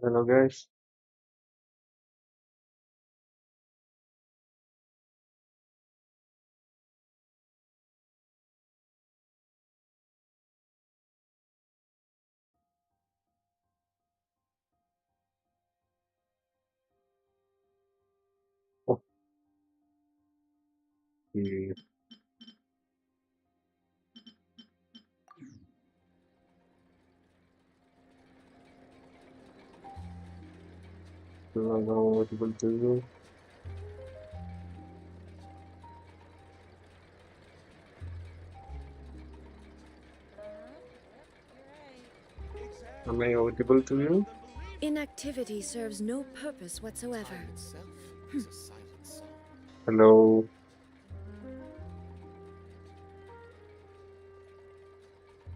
Hello guys. Okay. So now audible to you. Am I audible to you? Inactivity serves no purpose whatsoever. Hello.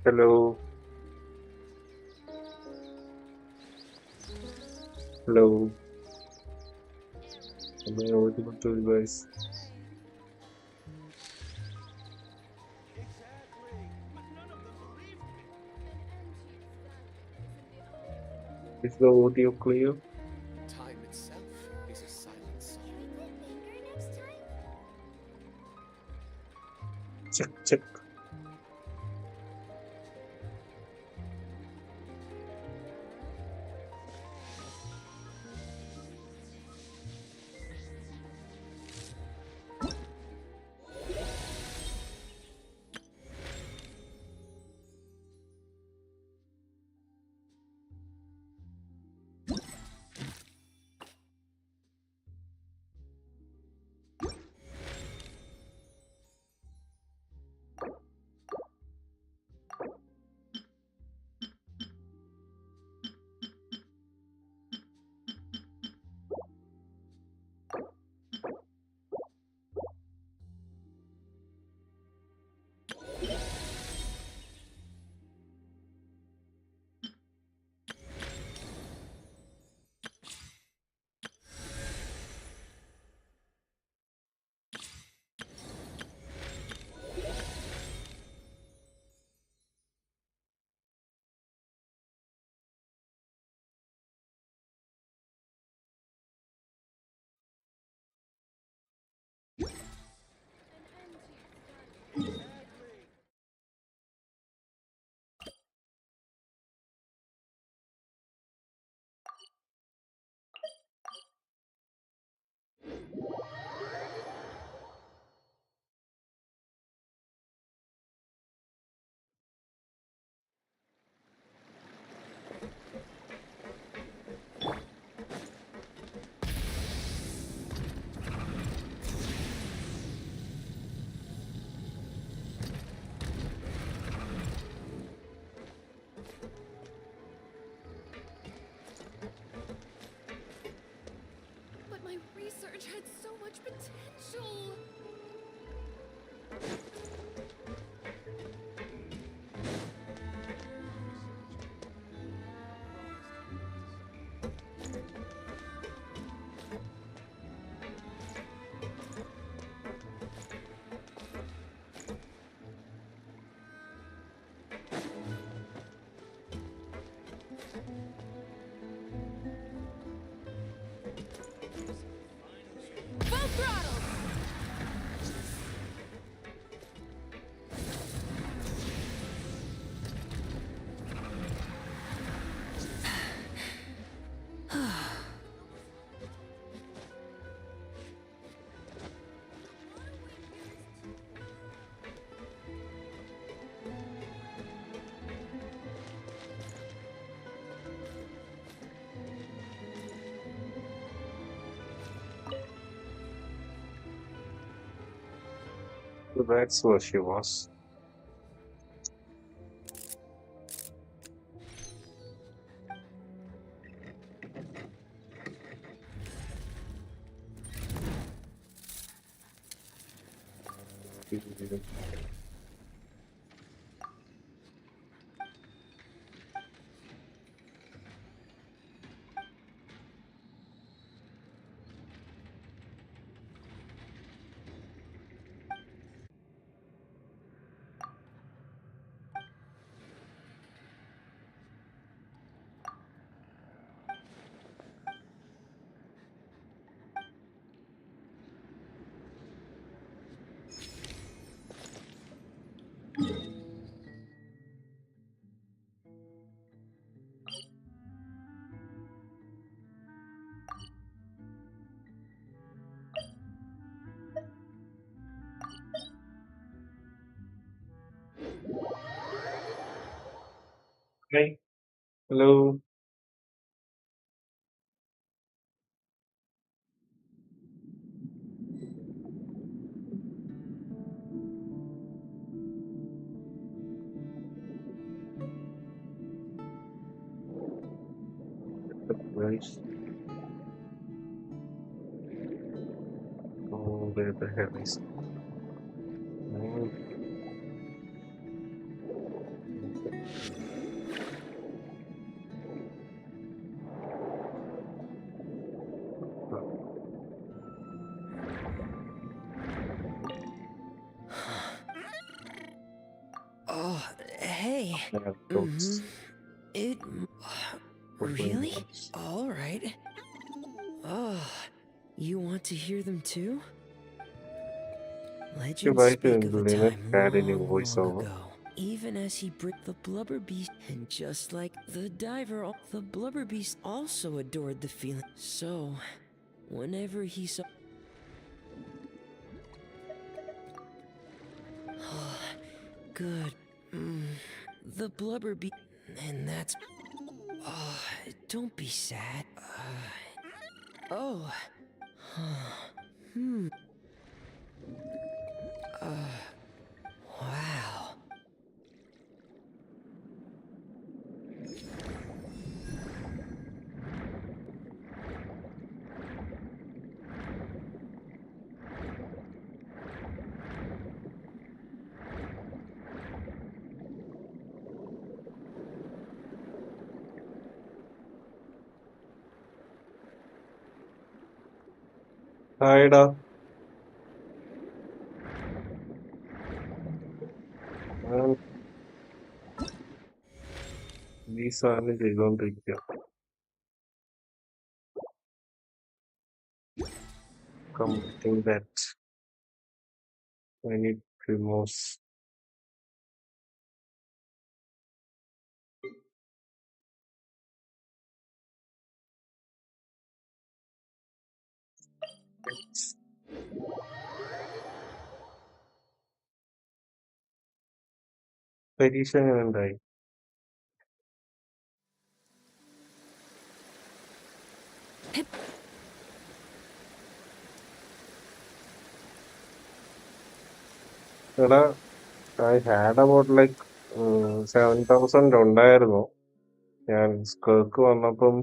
Hello. Hello. Am I audible to you guys? Is the audio clear? Time itself is a silent song. Check, check. But my research had so much potential. Full throttle! So that's what she was. Hello. Guys. Oh, where the hell is? Oh, Oh, hey. yeah, Mm-hmm. goats. It... Football Really? goats. All right. Oh, you want to hear them too? Legends speak of a Linux time had any long, long voiceover. ago. Even as he bricked the blubber beast, and just like the diver, the blubber beast also adored the feeling. So, whenever he saw... Good. The blubber beast... And that's... Oh, don't be sad. Oh. Wow. ഹായടാ. ഞാൻ ഈ സാധനം ചെയ്തോണ്ടിരിക്കുക. Completing that. I need primos. പരീക്ഷ എങ്ങനെ ഉണ്ടായി? എടാ, I had about like 7,000 ഉണ്ടായിരുന്നു. ഞാൻ സ്കേർക്ക് വന്നപ്പം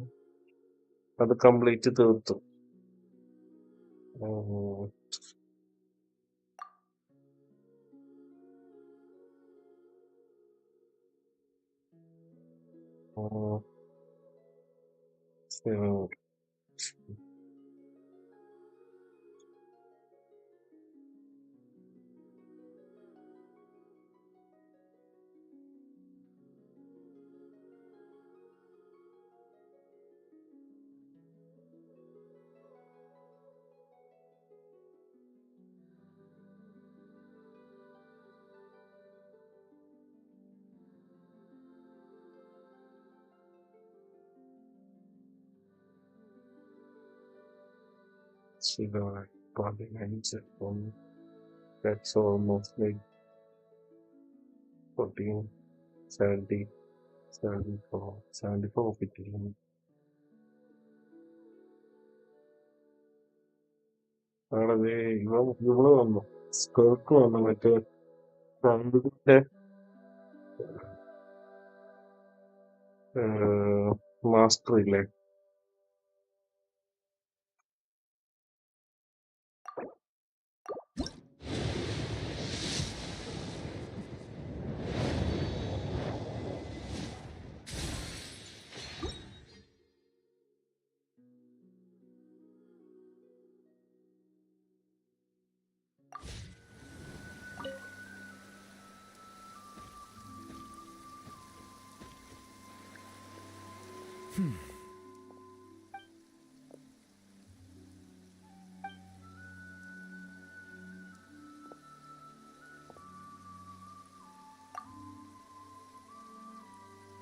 അത് കംപ്ലീറ്റ് തീർത്തു. ഉം. ഉം. ഉം. ശരിയാണ്. 15 അപ്പം that's almost like 14, 70, 74, 74 15. ആണത് ഇവള് വന്നു, സ്കേർക്ക് വന്നു, മറ്റേ ഫ്രണ്ടിന്റെ മാസ്റ്റർ ഇല്ലേ?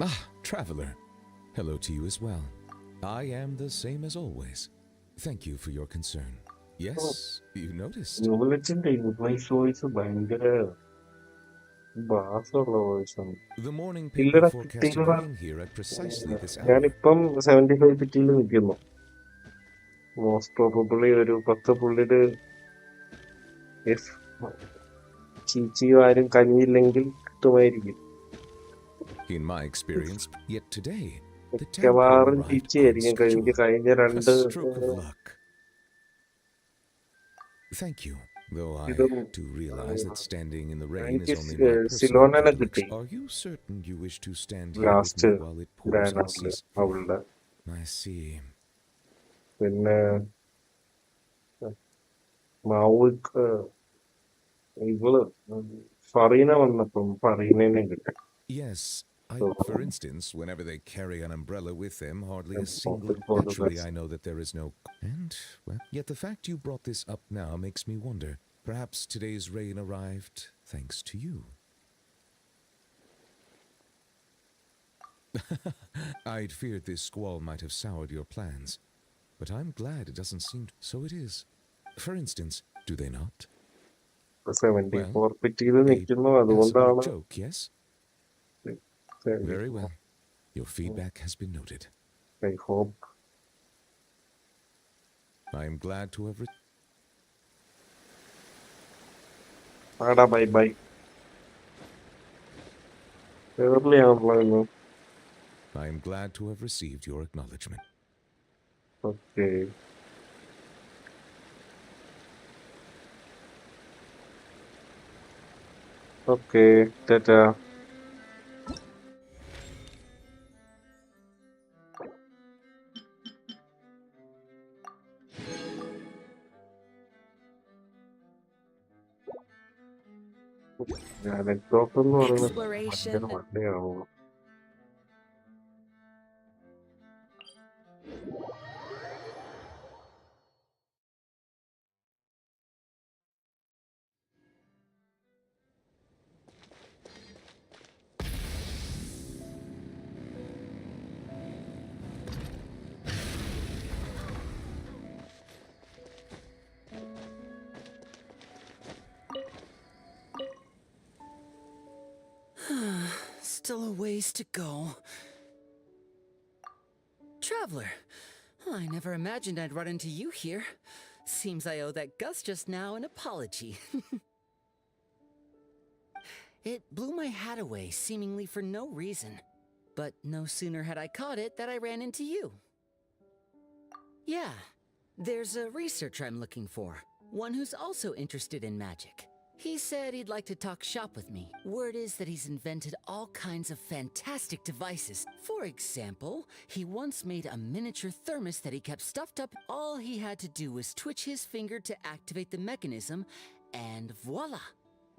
Ah, traveler. Hello to you as well. I am the same as always. Thank you for your concern. Yes, you noticed. ന്യൂലറ്റിന്റെ ഇംഗ്ലീഷ് വോയിസ് ഭയങ്കര ബാസുള്ള വോയിസാണ്. The morning paper ഇല്ലടാ forecasted കിട്ടിയില്ലടാ. rain here at precisely this hour. ഞാനിപ്പം 75 സിറ്റിയിൽ നിൽക്കുന്നു. Most probably ഒരു 10 പുള്ളിയുടെ if ചീച്ചിയും ആരും കനിയില്ലെങ്കിൽ കിട്ടുമായിരിക്കും. In my experience, yet today, the tadpole മിക്കവാറും arrived on ചീച്ചിയായിരിക്കും. schedule. കഴിഞ്ഞ A 2 stroke of luck. Thank you, though I ഇതും do realize that standing in the rain എനിക്ക് is only my personal സിലോണനെ privilege. കിട്ടി Are you certain you wish to stand here with last me while it pours ബാനറിൽ unceasingly? അവളുടെ. I see. പിന്നെ മാവുക്ക് ഇവള് ഫറീന വന്നപ്പം ഫറീനനെ കിട്ടി. Yes, So, for instance, whenever they carry an umbrella with them, hardly a it's single. possible for the Naturally, best. I know that there is no. And, well, yet the fact you brought this up now makes me wonder. Perhaps today's rain arrived thanks to you. I'd feared this squall might have soured your plans, but I'm glad it doesn't seem. So it is. For instance, do they not? 74 പിറ്റിയിൽ A നിൽക്കുന്നു. passable അതുകൊണ്ടാണ് joke, yes? Very well. Your feedback has been noted. I hope. I'm glad to have. ആടാ bye bye. എവിടെയാണുള്ളത്? I'm glad to have received your acknowledgement. Okay. Okay tata. Anecdote എന്ന് പറയുന്നത് Exploration. ഭയങ്കര വണ്ടിയാണോ? Still a ways to go. Traveler, I never imagined I'd run into you here. Seems I owe that Gus just now an apology. It blew my hat away, seemingly for no reason. But no sooner had I caught it that I ran into you. Yeah, there's a researcher I'm looking for. One who's also interested in magic. He said he'd like to talk shop with me. Word is that he's invented all kinds of fantastic devices. For example, he once made a miniature thermos that he kept stuffed up. All he had to do was twitch his finger to activate the mechanism, and voila!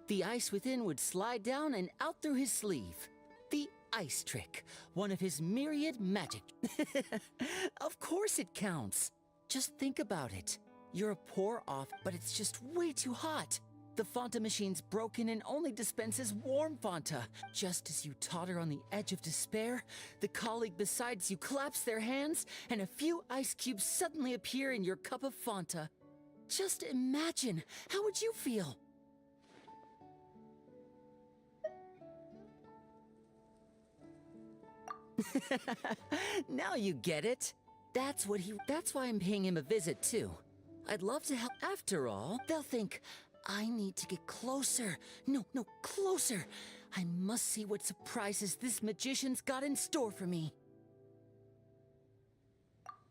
The ice within would slide down and out through his sleeve. The ice trick, one of his myriad magic. Of course it counts. Just think about it. You're a pour off, but it's just way too hot. The Fanta machine's broken and only dispenses warm Fanta. Just as you totter on the edge of despair, the colleague beside you claps their hands, and a few ice cubes suddenly appear in your cup of Fanta. Just imagine, how would you feel? Now you get it. That's why I'm paying him a visit too. I'd love to help. After all, they'll think, I need to get closer. No, closer. I must see what surprises this magician's got in store for me.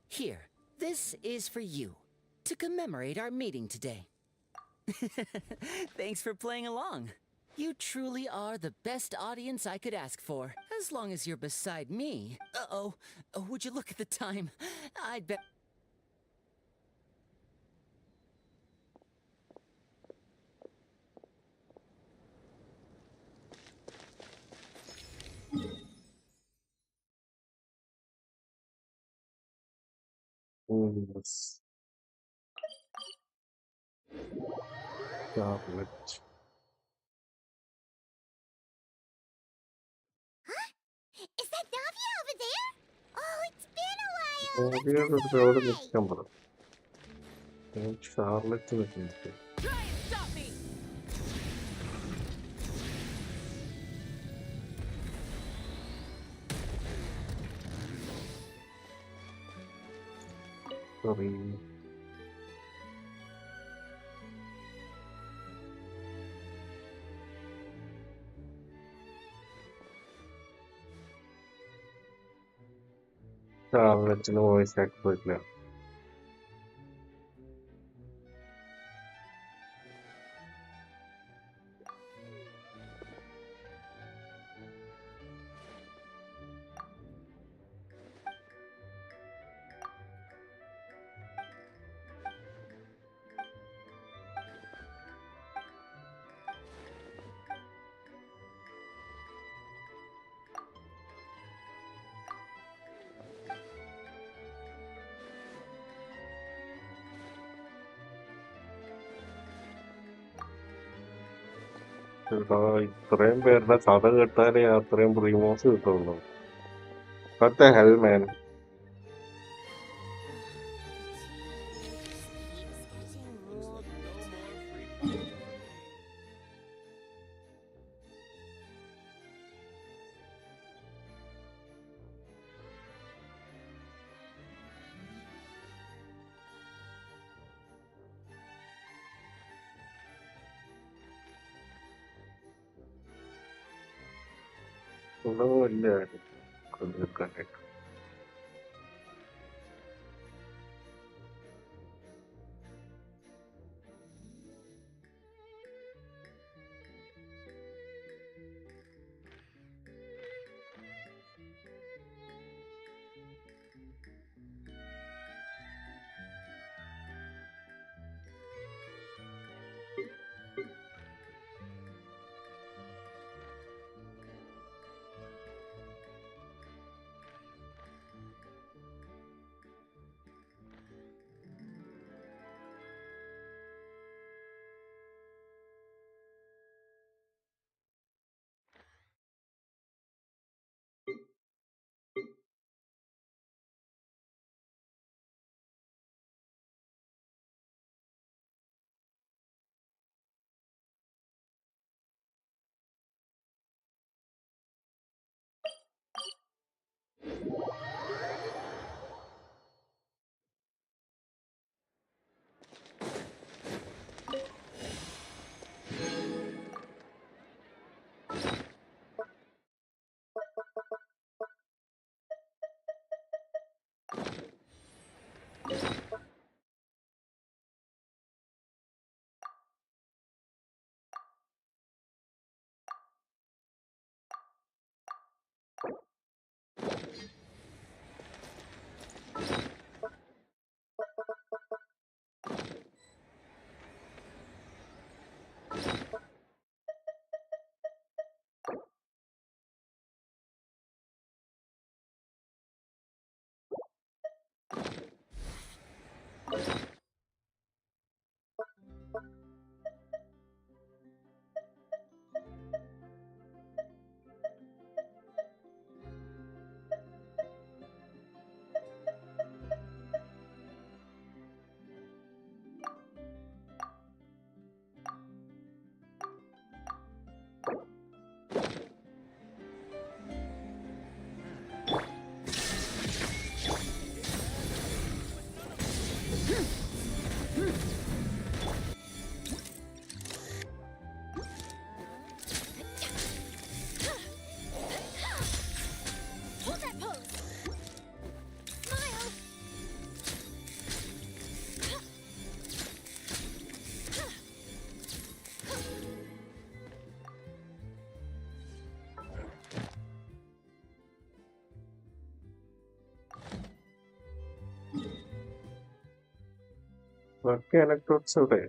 Here, this is for you, to commemorate our meeting today. Thanks for playing along. You truly are the best audience I could ask for. As long as you're beside me. Uh-oh. Oh, would you look at the time? I'd bet... Yes. Chocolate. Is that Navia over there? Oh, it's been a while. Let's അവിടെ go say hi. നിൽക്കാൻ പറ. Charlotte നിൽക്കുന്നത്. Try and stop me! Sorry. അച്ഛന് voice ആക്കി പോയിട്ടില്ല. ഇത്രയും പേരുടെ കഥ കേട്ടാലേ അത്രയും പ്രീമോസ് കിട്ടുള്ളൂ. What the hell, man? ഒന്നുമില്ല കൊണ്ടുവെക്കാനായിട്ട്. Hold that pose. Smile. ബാക്കി anecdotes ഇവിടെ.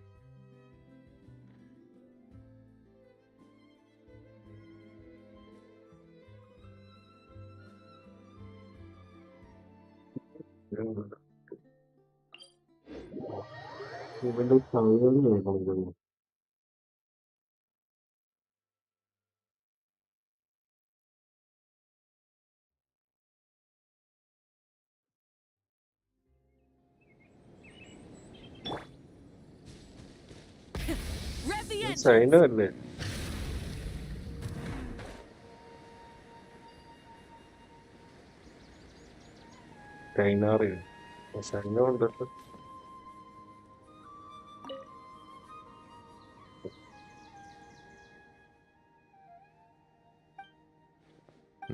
ഇവന്റെ കഴിവുകളാണ്. Rev the engine! ചൈനയല്ലേ? ചൈന അറിയാം. ശല്യം ഉണ്ടല്ലോ.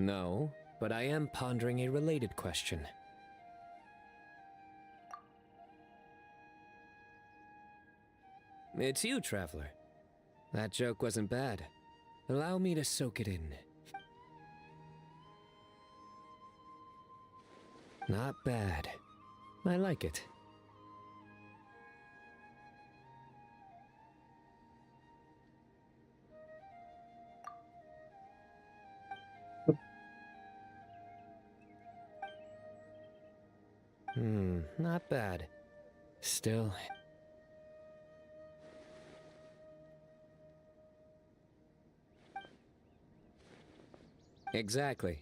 No, but I am pondering a related question. It's you, Traveler. That joke wasn't bad. Allow me to soak it in. Not bad. I like it. Not bad. Still. Exactly.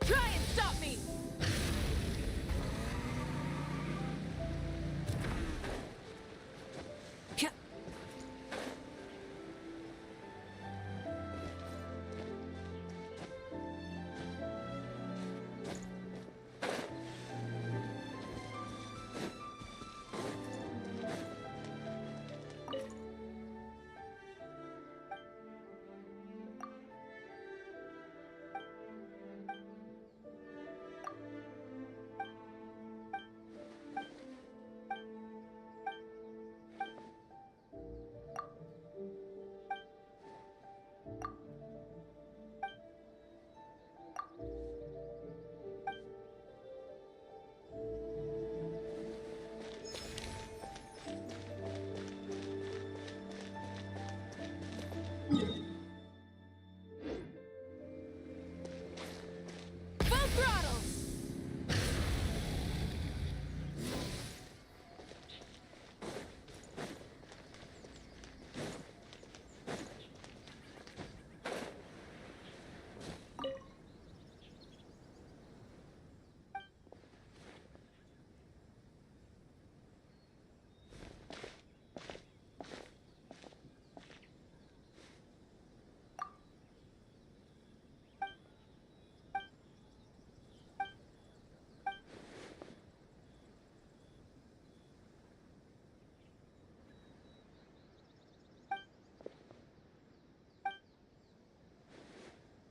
Try and stop me! Full throttle!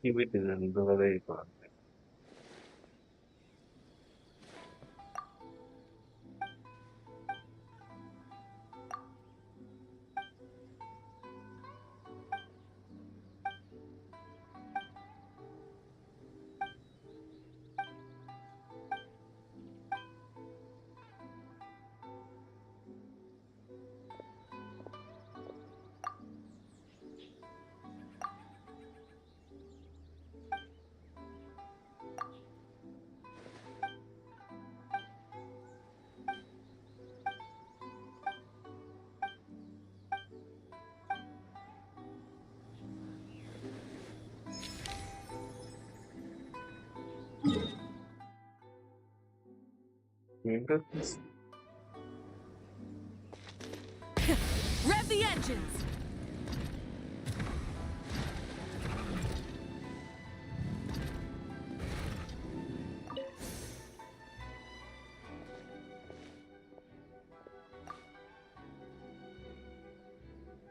ഈ വീട്ടിൽ എന്തുവരെ കാണുന്നത്. വീണ്ടും Rev the engines!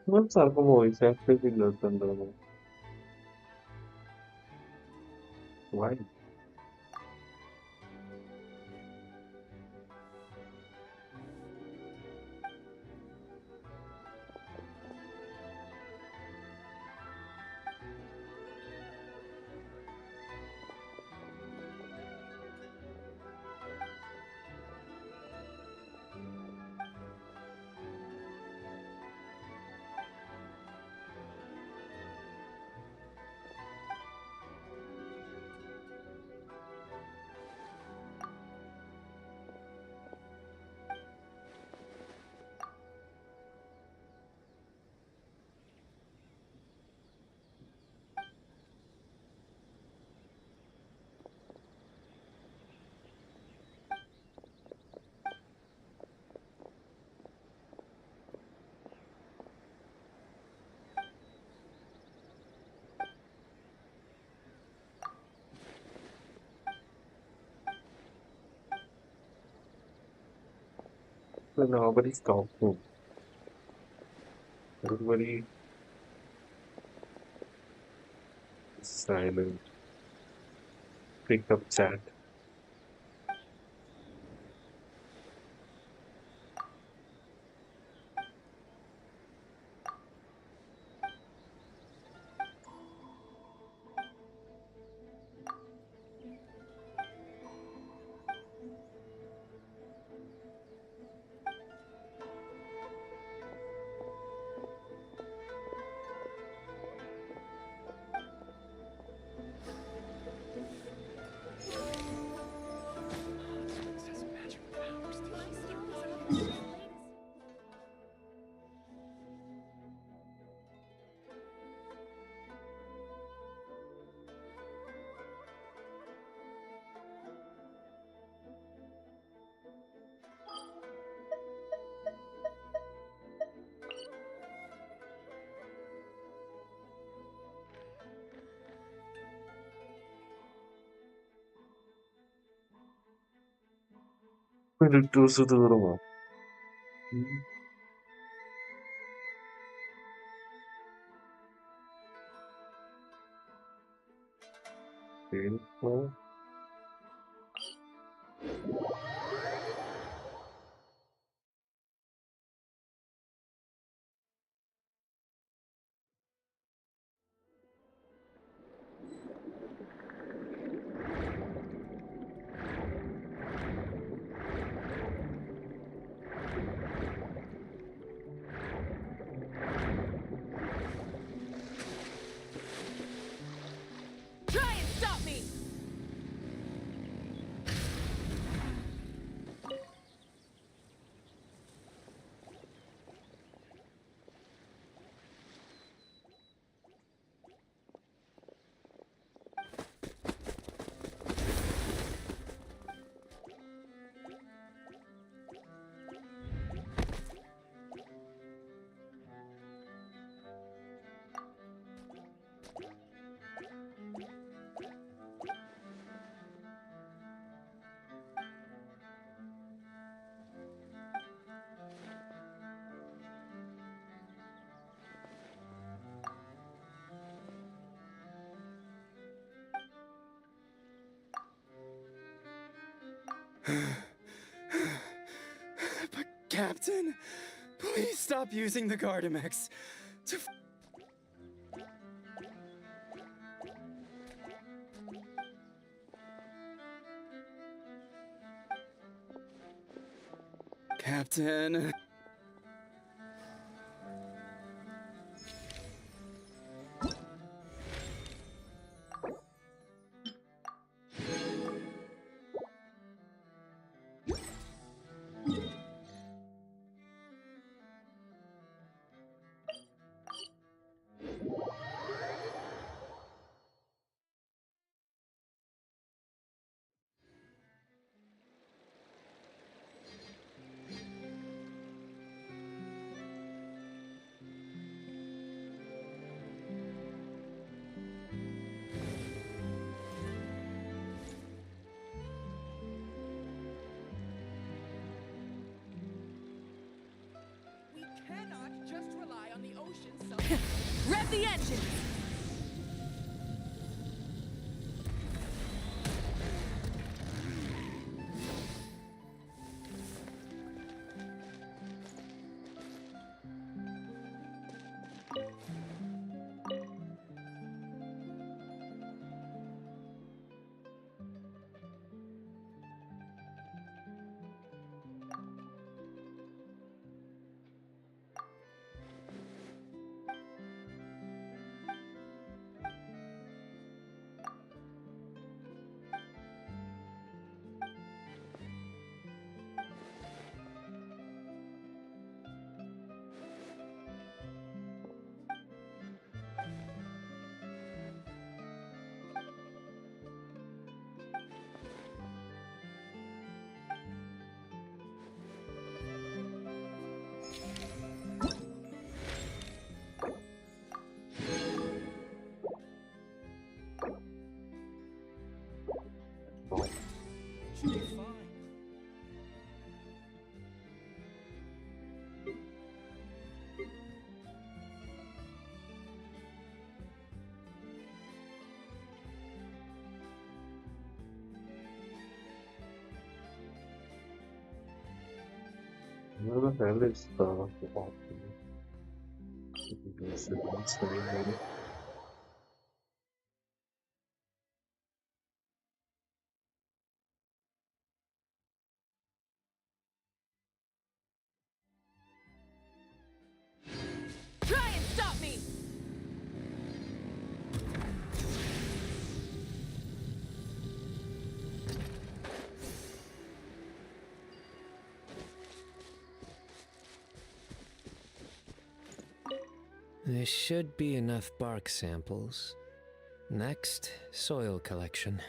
सारखं voice actor दिलं त्यांना वाय nobody's talking. Everybody is silent. Pick up chat. Has magic powers. Minute തീർന്നു. Painful. Try and stop me! But Captain, please stop using the Gardamex to Captain. Rev the engine! She'll be fine. Where the hell is the option? This is very Try and stop me! There should be enough bark samples. Next, soil collection.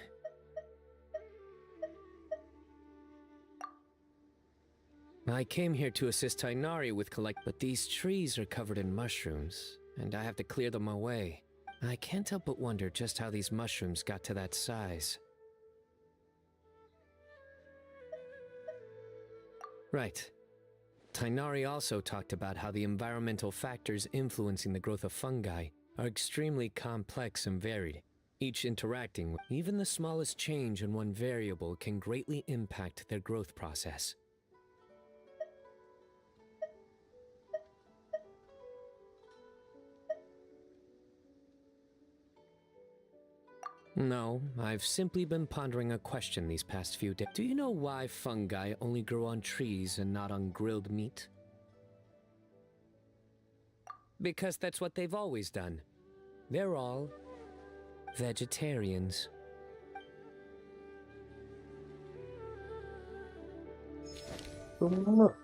I came here to assist Tainari with but these trees are covered in mushrooms, and I have to clear them away. I can't help but wonder just how these mushrooms got to that size. Right. Tainari also talked about how the environmental factors influencing the growth of fungi are extremely complex and varied, each interacting with even the smallest change in one variable can greatly impact their growth process. No, I've simply been pondering a question these past few days. Do you know why fungi only grow on trees and not on grilled meat? Because that's what they've always done. They're all vegetarians. good.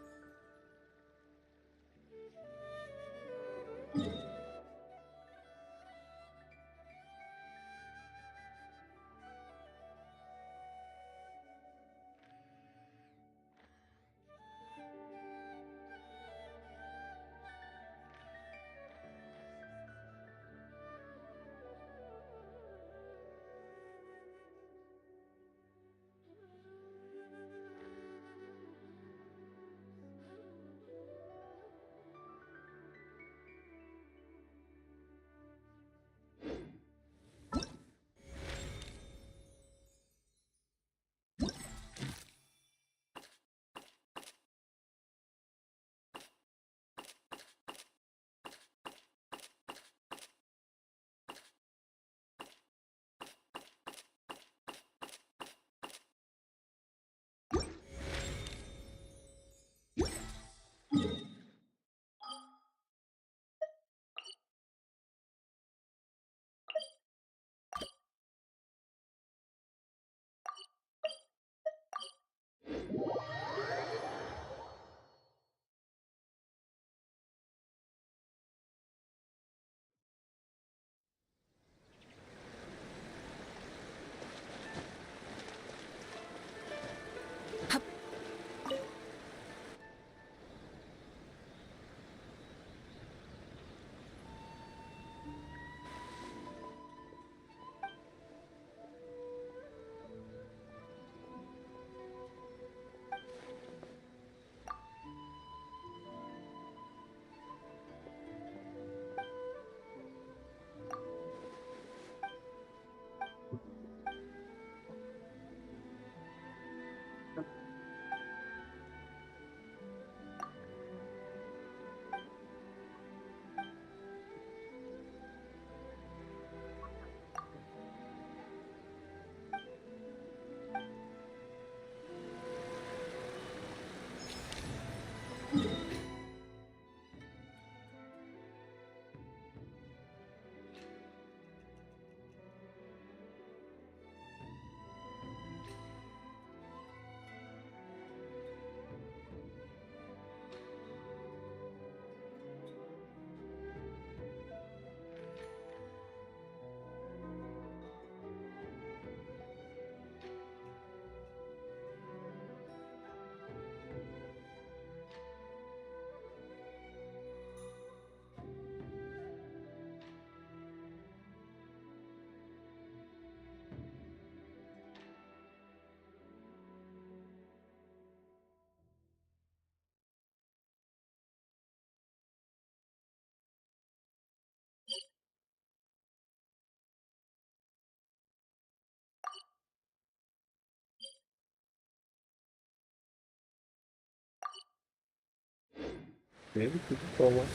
Benim tamam.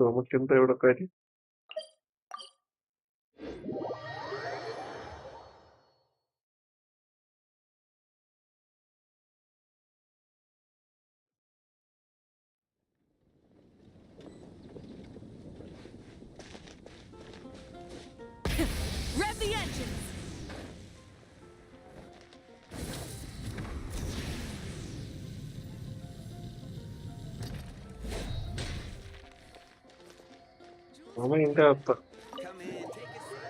നമുക്കെന്താ ഇവിടെ കാര്യം? Rev the engines! അവൻ ഇതിന്റെ അകത്ത് Come in, take a seat.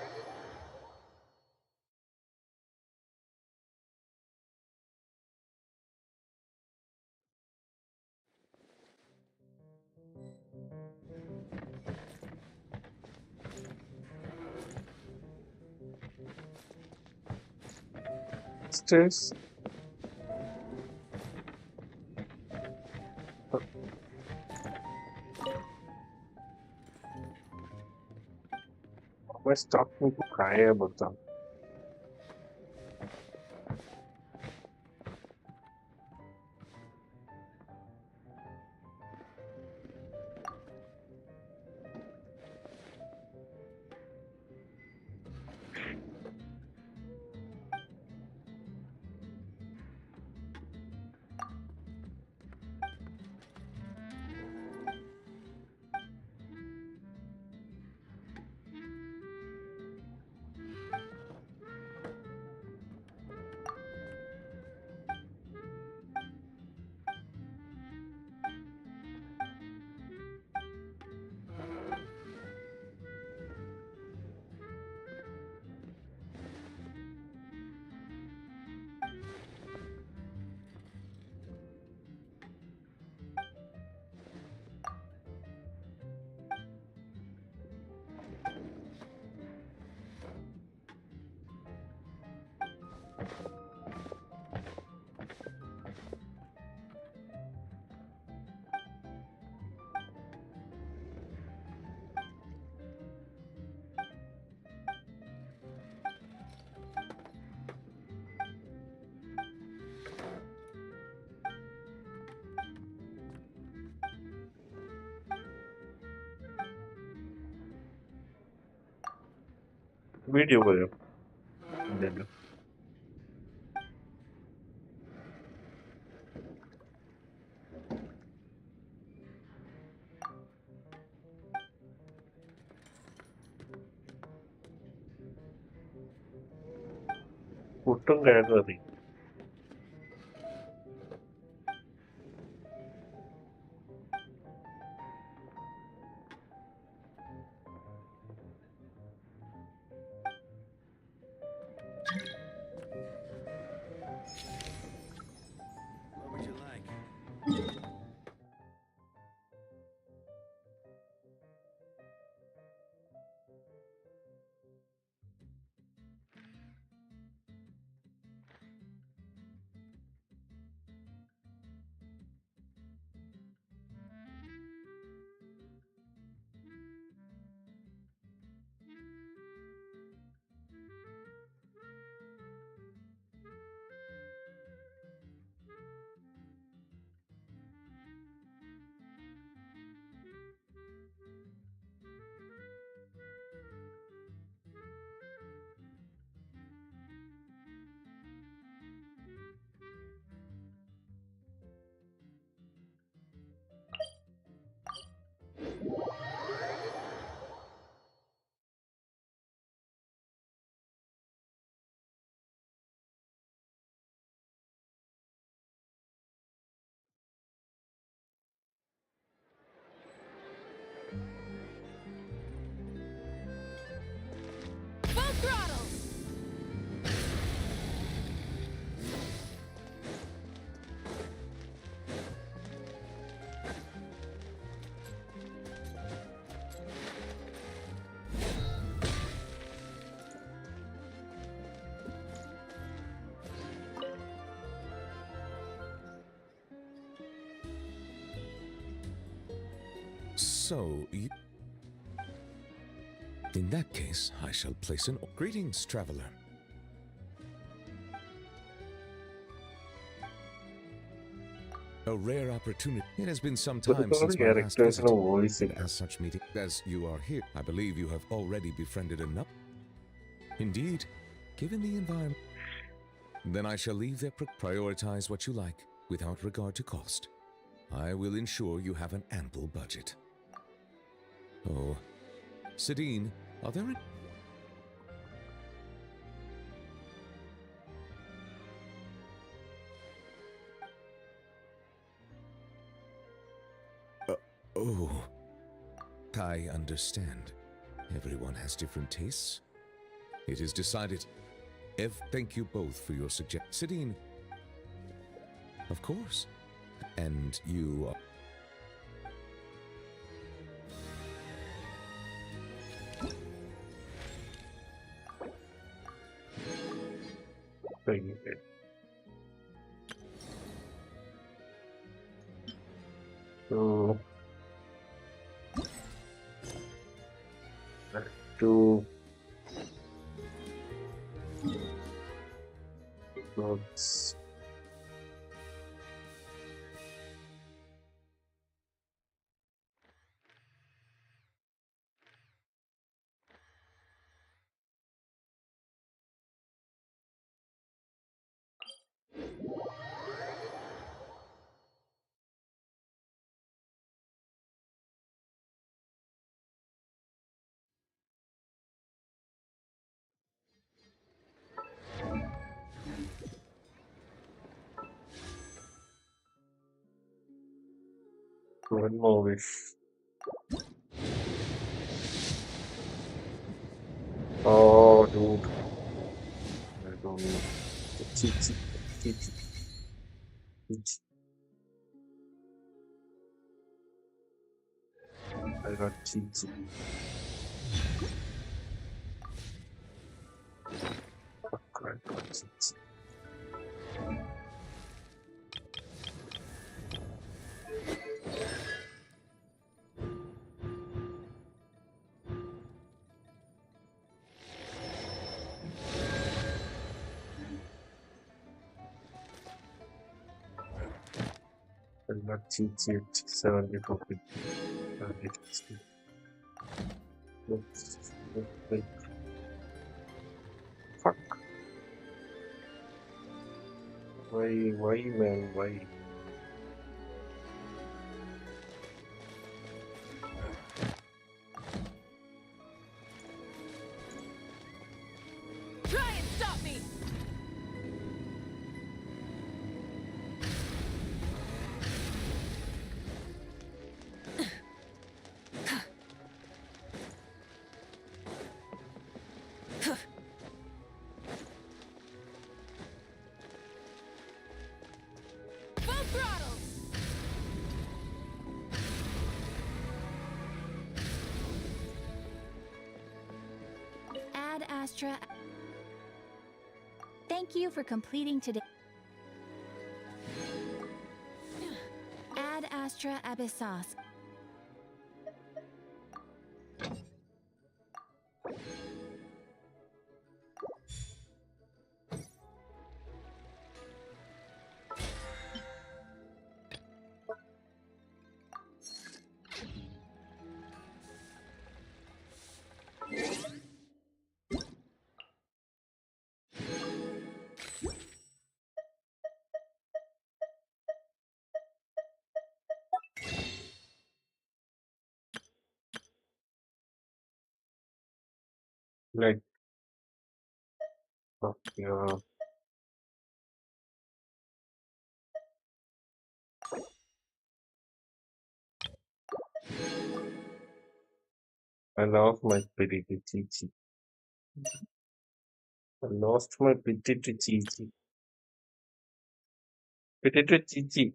Stairs അവൻ starting to cry about that. Video പോയോ? ഇല്ലല്ലോ. പുട്ടും കിഴങ്ങ് കറി. What would you like? Full throttle! So, you... In that case, I shall place an... Greetings, traveler. A rare opportunity. It has been some time ഒരുപാട് since my last visit. ക്യാരക്ടേഴ്സിന് voice ഇല്ല. As such meeting, as you are here, I believe you have already befriended enough. Indeed, given the environment, then I shall leave there. Prioritize what you like without regard to cost. I will ensure you have an ample budget. Oh, Sidine, are there any... Oh, I understand. Everyone has different tastes. It is decided. Thank you both for your suggestion. Sidine, of course. And you are... So, to clothes. One more wish. Oh, dude. I don't know. Chichi. Chichi. Chichi. I got Chichi. Fuck, I got Chichi. I got Chichi at 70 copy. Fuck. Why, man, why? Try and stop me! Full throttle! Ad Astra. Thank you for completing today. Ad Astra Abyssos. Like, fuck yeah. I lost my pity to Chichi. I lost my pity to Chichi. Pity to Chichi.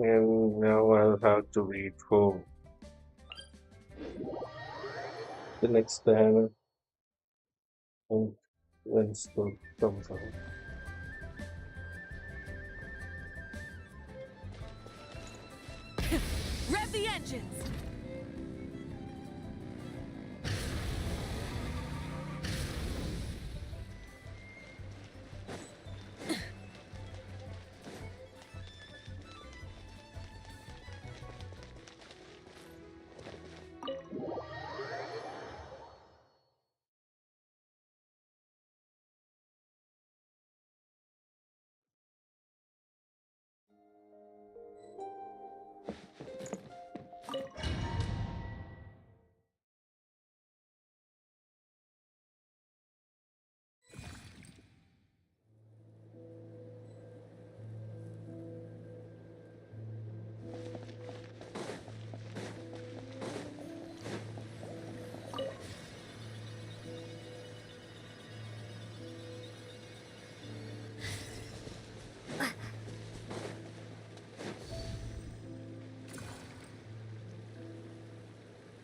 And now I'll have to wait for the next banner and when it comes out. Rev the engines!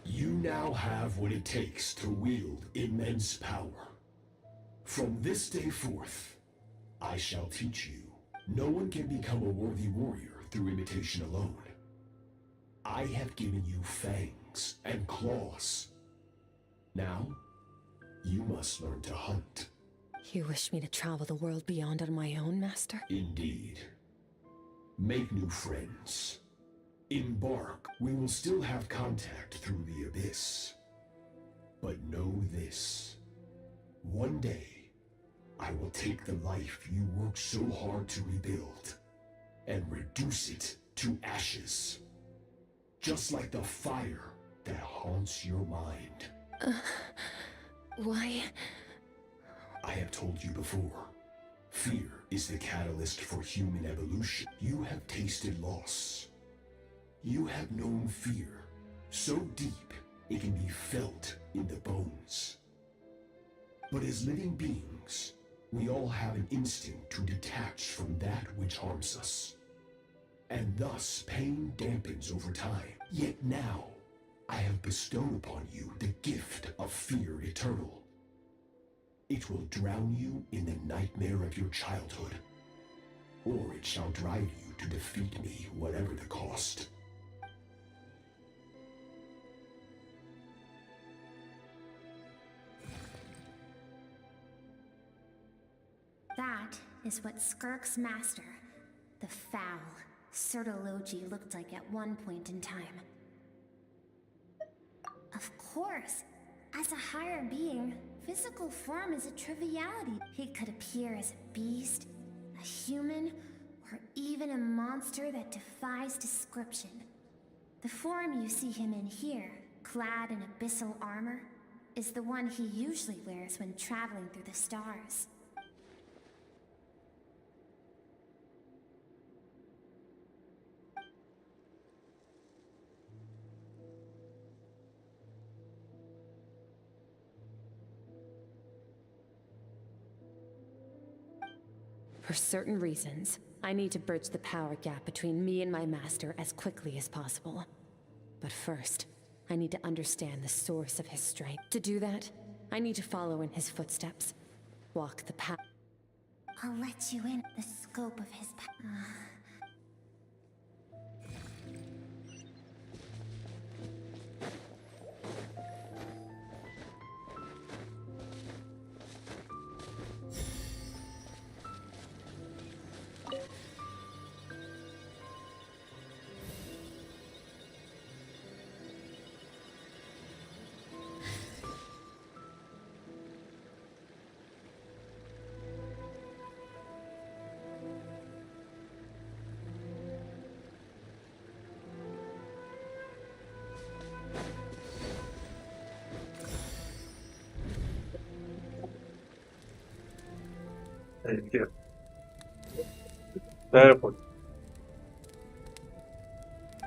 You now have what it takes to wield immense power. From this day forth, I shall teach you. No one can become a worthy warrior through imitation alone. I have given you fangs and claws. Now, you must learn to hunt. You wish me to travel the world beyond on my own, Master? Indeed. Make new friends. Embark. We will still have contact through the abyss. But know this. One day, I will take the life you worked so hard to rebuild and reduce it to ashes. Just like the fire that haunts your mind. Why? I have told you before. Fear is the catalyst for human evolution. You have tasted loss. You have known fear so deep it can be felt in the bones. But as living beings, we all have an instinct to detach from that which harms us. And thus pain dampens over time. Yet now, I have bestowed upon you the gift of fear eternal. It will drown you in the nightmare of your childhood, or it shall drive you to defeat me, whatever the cost. That is what Skirk's master, the foul Sertologi, looked like at one point in time. Of course, as a higher being, physical form is a triviality. He could appear as a beast, a human, or even a monster that defies description. The form you see him in here, clad in abyssal armor, is the one he usually wears when traveling through the stars. For certain reasons, I need to bridge the power gap between me and my master as quickly as possible. But first, I need to understand the source of his strength. To do that, I need to follow in his footsteps. Walk the path. I'll let you in the scope of his power. Thank you. Therefore,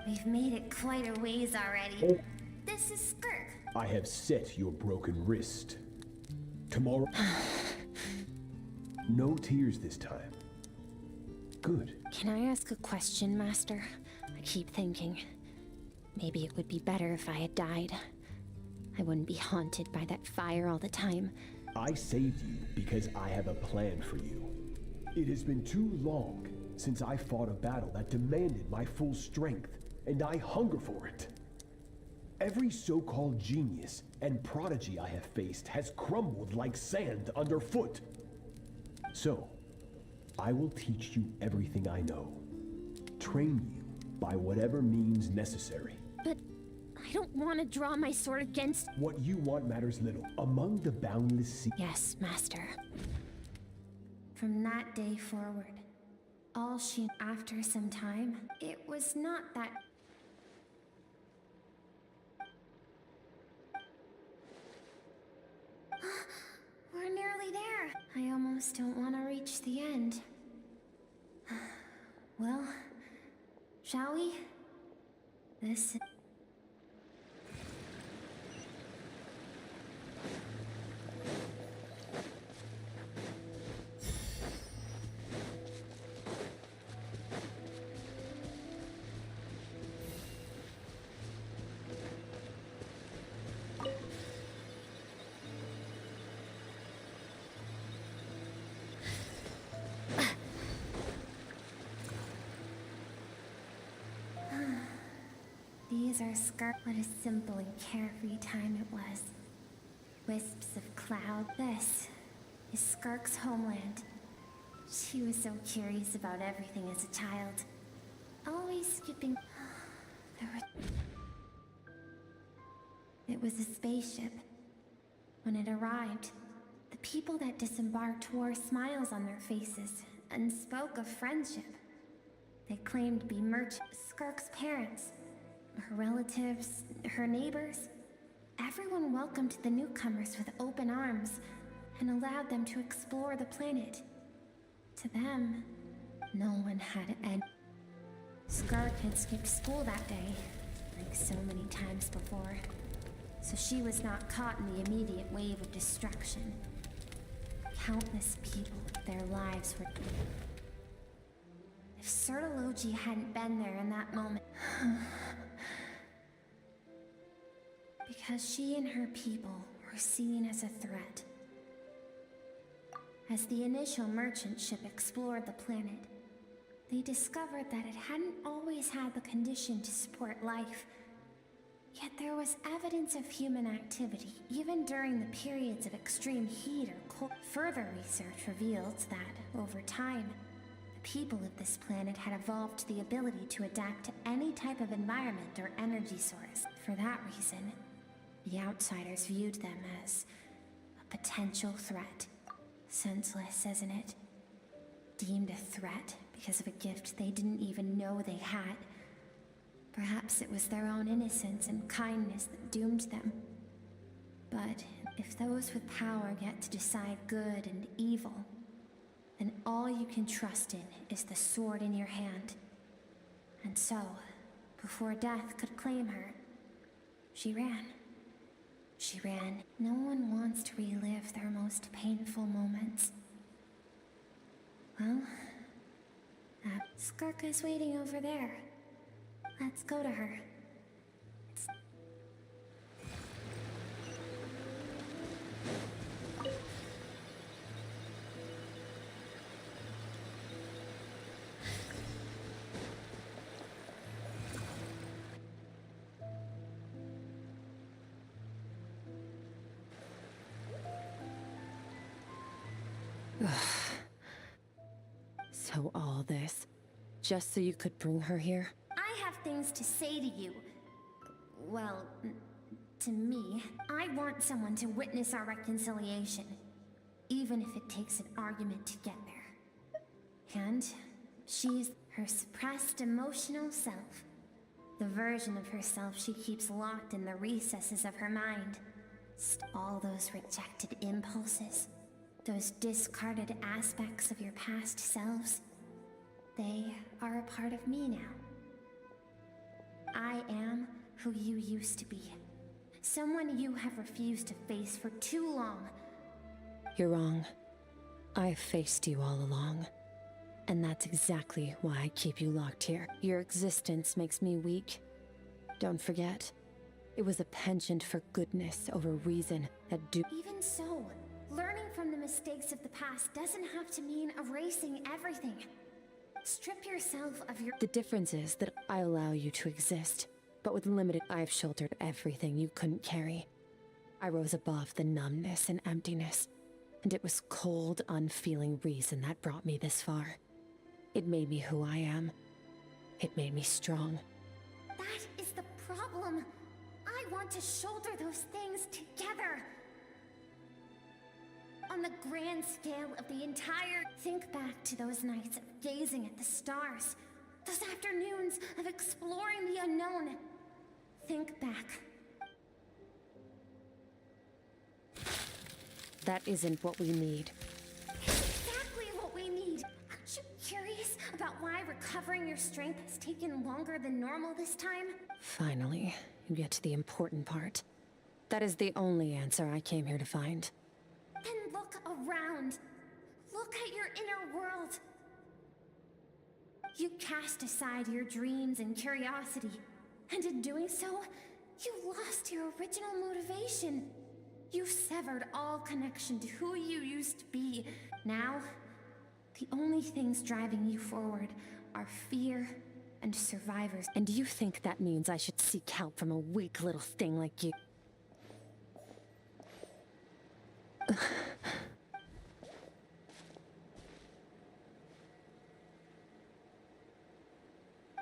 We've made it quite a ways already. This is Skirk. I have set your broken wrist. Tomorrow... No tears this time. Good. Can I ask a question, Master? keep thinking, maybe it would be better if I had died. I wouldn't be haunted by that fire all the time. I saved you because I have a plan for you. It has been too long since I fought a battle that demanded my full strength, and I hunger for it. Every so-called genius and prodigy I have faced has crumbled like sand underfoot. So, I will teach you everything I know. Train you by whatever means necessary. But I don't want to draw my sword against... What you want matters little. Among the boundless sea... Yes, Master. From that day forward, all she... After some time, it was not that... We're nearly there. I almost don't want to reach the end. Well, shall we? This... These are Skark. What a simple and carefree time it was. Wisps of cloud. This is Skark's homeland. She was so curious about everything as a child. Always skipping... It was a spaceship. When it arrived, the people that disembarked wore smiles on their faces and spoke of friendship. They claimed to be Skark's parents, her relatives, her neighbors. Everyone welcomed the newcomers with open arms and allowed them to explore the planet. To them, no one had any. Skark had skipped school that day, like so many times before, so she was not caught in the immediate wave of destruction. Countless people, their lives were... If Sertology hadn't been there in that moment... Because she and her people were seen as a threat. As the initial merchant ship explored the planet, they discovered that it hadn't always had the condition to support life. Yet there was evidence of human activity, even during the periods of extreme heat or cold. Further research revealed that, over time, the people of this planet had evolved the ability to adapt to any type of environment or energy source. For that reason, the outsiders viewed them as a potential threat. Senseless, isn't it? Deemed a threat because of a gift they didn't even know they had. Perhaps it was their own innocence and kindness that doomed them. But if those with power get to decide good and evil, then all you can trust in is the sword in your hand. And so, before death could claim her, she ran. She ran. No one wants to relive their most painful moments. Well, Skarka's waiting over there. Let's go to her. So all this, just so you could bring her here? I have things to say to you. Well, to me. I want someone to witness our reconciliation, even if it takes an argument to get there. And she's her suppressed emotional self. The version of herself she keeps locked in the recesses of her mind. All those rejected impulses. Those discarded aspects of your past selves, they are a part of me now. I am who you used to be. Someone you have refused to face for too long. You're wrong. I've faced you all along. And that's exactly why I keep you locked here. Your existence makes me weak. Don't forget, it was a penchant for goodness over reason that Even so, learning from the mistakes of the past doesn't have to mean erasing everything. Strip yourself of your— The difference is that I allow you to exist, but with limited— I've sheltered everything you couldn't carry. I rose above the numbness and emptiness, and it was cold, unfeeling reason that brought me this far. It made me who I am. It made me strong. That is the problem. I want to shoulder those things together. On the grand scale of the entire— Think back to those nights of gazing at the stars. Those afternoons of exploring the unknown. Think back. That isn't what we need. Exactly what we need. Aren't you curious about why recovering your strength has taken longer than normal this time? Finally, you get to the important part. That is the only answer I came here to find. Then look around. Look at your inner world. You cast aside your dreams and curiosity, and in doing so, you lost your original motivation. You severed all connection to who you used to be. Now, the only things driving you forward are fear and survivors. And do you think that means I should seek help from a weak little thing like you?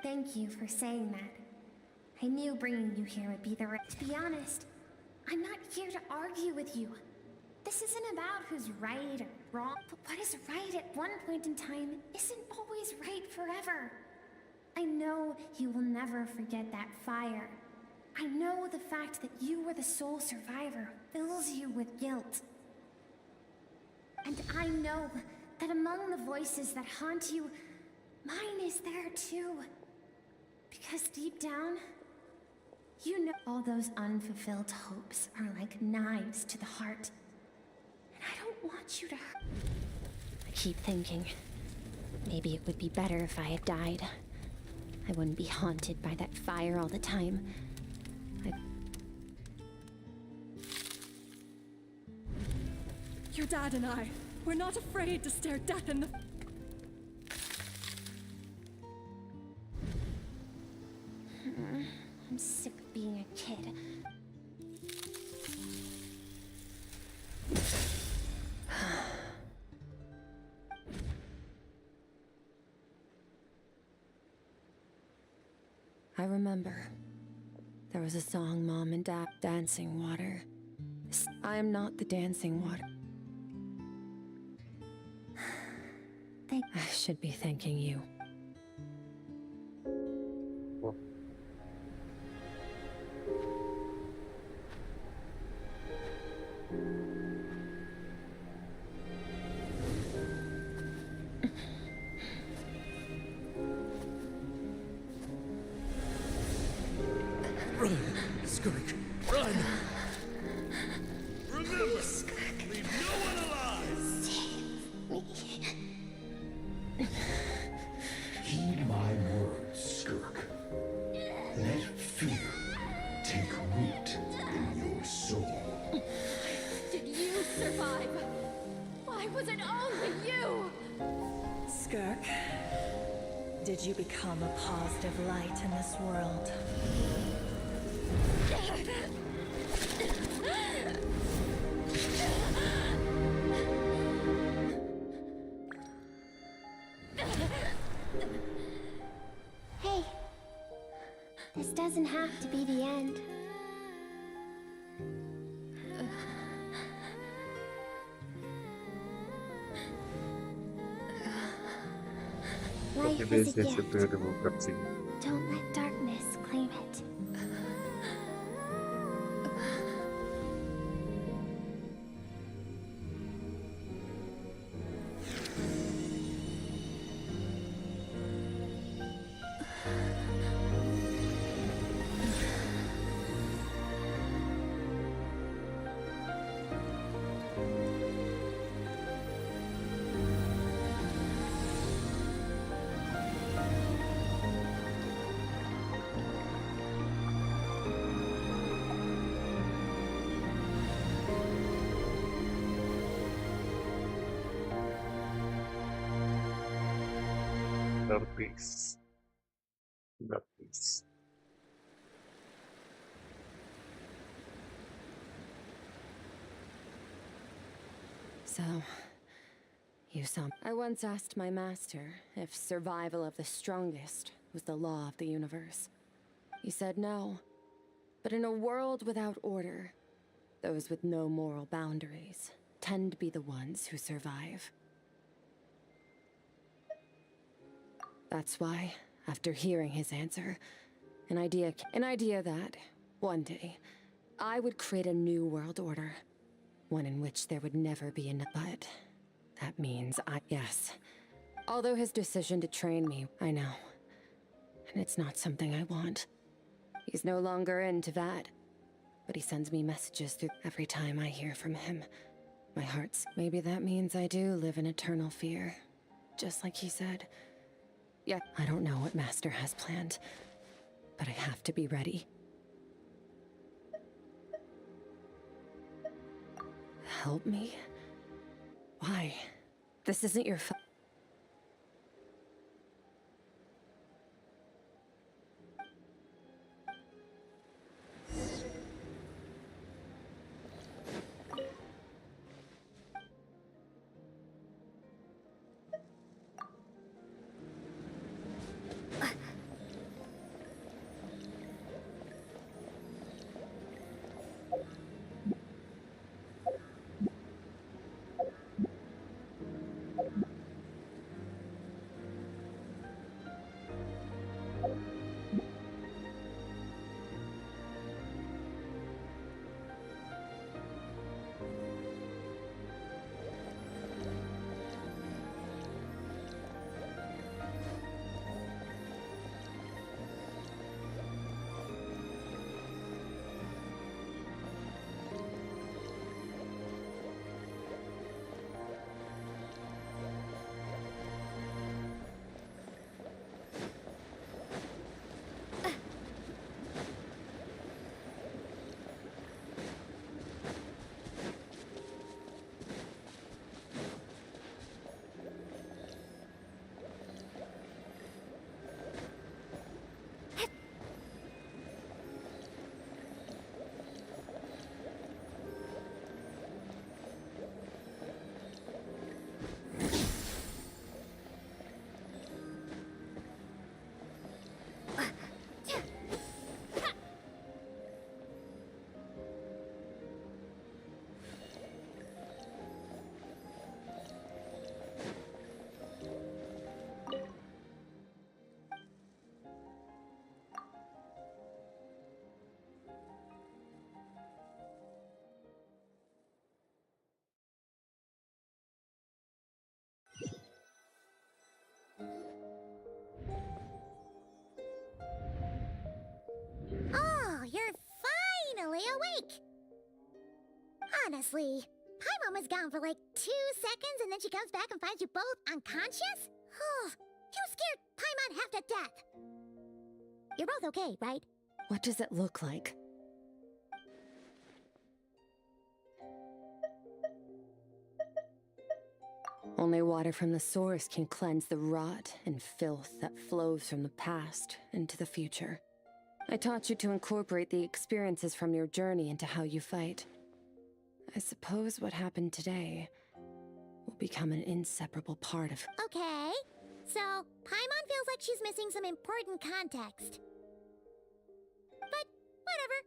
Thank you for saying that. I knew bringing you here would be the right— To be honest, I'm not here to argue with you. This isn't about who's right or wrong, but what is right at one point in time isn't always right forever. I know you will never forget that fire. I know the fact that you were the sole survivor fills you with guilt. And I know that among the voices that haunt you, mine is there too. Because deep down, you know all those unfulfilled hopes are like knives to the heart. And I don't want you to hurt. I keep thinking, maybe it would be better if I had died. I wouldn't be haunted by that fire all the time. Your dad and I, we're not afraid to stare death in the— I'm sick of being a kid. I remember. There was a song Mom and Dad— Dancing Water. I am not the dancing water. I should be thanking you. Run, Skirk, run! Remember, leave no one alive! Heed my words, Skirk. Let fear take root in your soul. Did you survive? Why was it only you? Skirk, did you become a positive light in this world? Hey, this doesn't have to be the end. Life is a gift. Don't let darkness claim it. inner peace. Inner peace. So, you saw. I once asked my master if survival of the strongest was the law of the universe. He said no. But in a world without order, those with no moral boundaries tend to be the ones who survive. That's why, after hearing his answer, an idea that, one day, I would create a new world order. One in which there would never be enough. But that means yes. Although his decision to train me, I know. And it's not something I want. He's no longer into that. But he sends me messages through every time I hear from him. My heart's. Maybe that means I do live in eternal fear. Just like he said. Yeah, I don't know what Master has planned. But I have to be ready. Help me? Why? This isn't your fault. Oh, you're finally awake! Honestly, Paimon was gone for like 2 seconds and then she comes back and finds you both unconscious? Oh, you scared Paimon half to death! You're both okay, right? What does it look like? Only water from the source can cleanse the rot and filth that flows from the past into the future. I taught you to incorporate the experiences from your journey into how you fight. I suppose what happened today will become an inseparable part of... Okay, so Paimon feels like she's missing some important context. But whatever,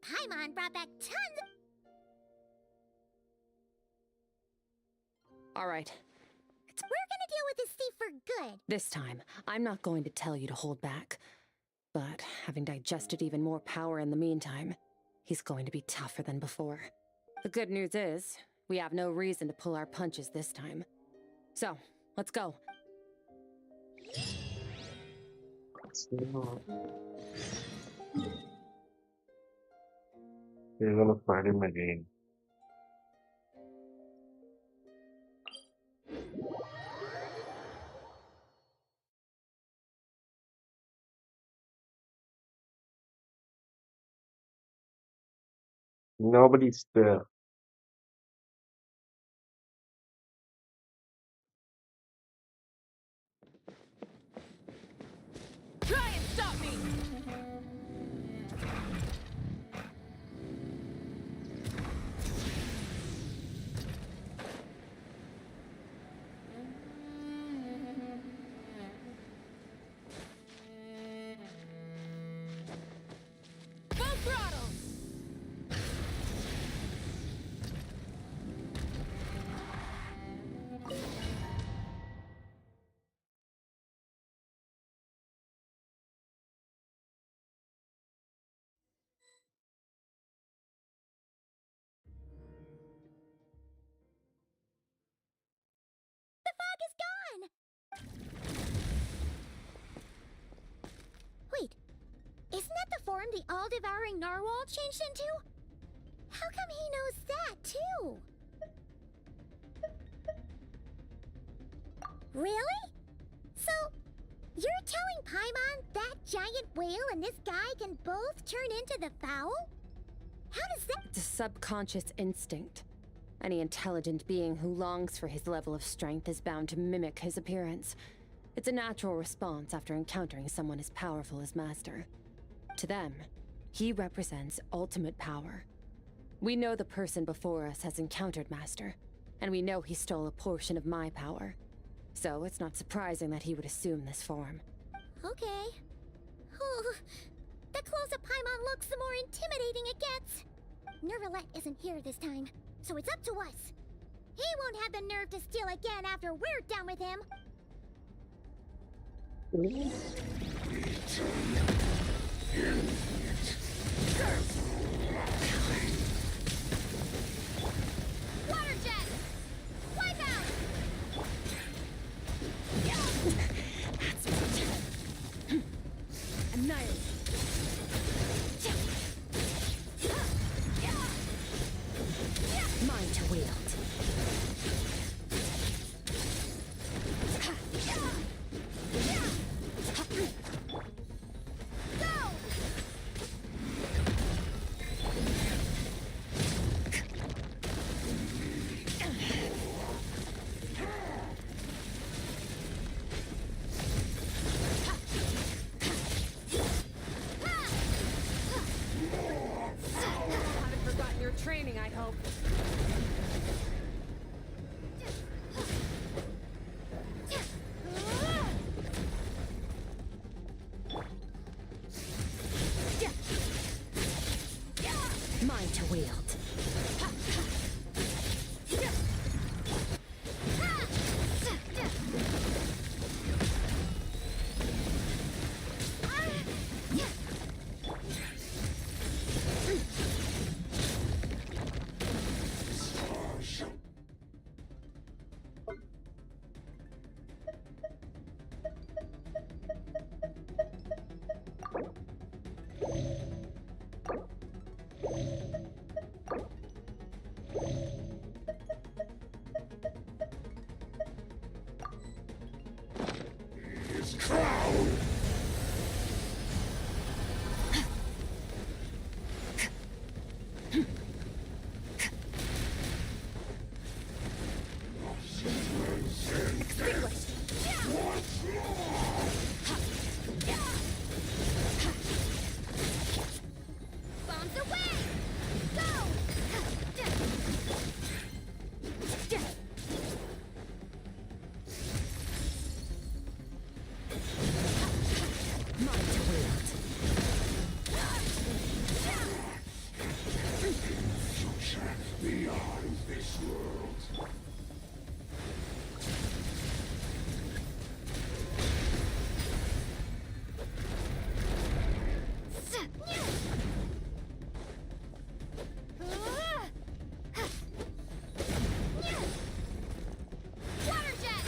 Paimon brought back tons of... All right. We're gonna deal with this thief for good. This time, I'm not going to tell you to hold back. But having digested even more power in the meantime, he's going to be tougher than before. The good news is, we have no reason to pull our punches this time. So, let's go. You're gonna fight him again. Nobody's there. fog is gone! Wait, isn't that the form the all-devouring narwhal changed into? How come he knows that, too? Really? So, you're telling Paimon that giant whale and this guy can both turn into the fowl? How does that— It's a subconscious instinct. Any intelligent being who longs for his level of strength is bound to mimic his appearance. It's a natural response after encountering someone as powerful as Master. To them, he represents ultimate power. We know the person before us has encountered Master, and we know he stole a portion of my power. So it's not surprising that he would assume this form. Okay. Oh, the closer Paimon looks, the more intimidating it gets. Nervalette isn't here this time, so it's up to us. He won't have the nerve to steal again after we're done with him. Water jet! Wipe out! That's right. Annihilate. Mine to wield. Haven't forgotten your training, I hope. Mine to wield. His crown! Bombs away! Go! Mine to wield. Future beyond this world. Water jet!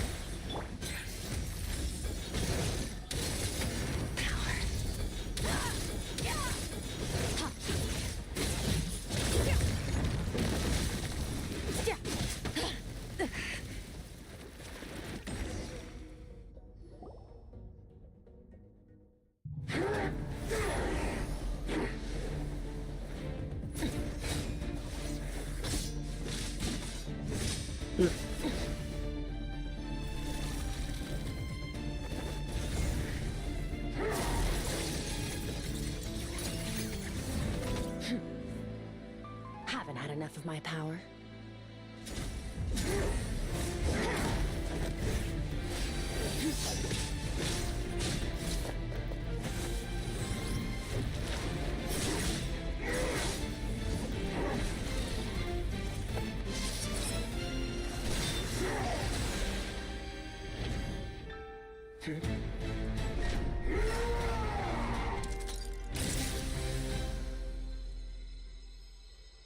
Haven't had enough of my power.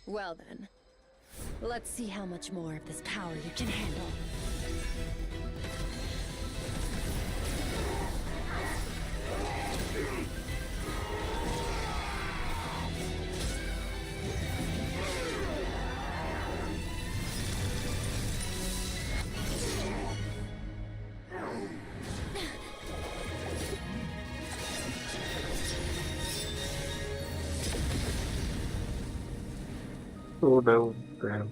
Well then, let's see how much more of this power you can handle. Udah, udah.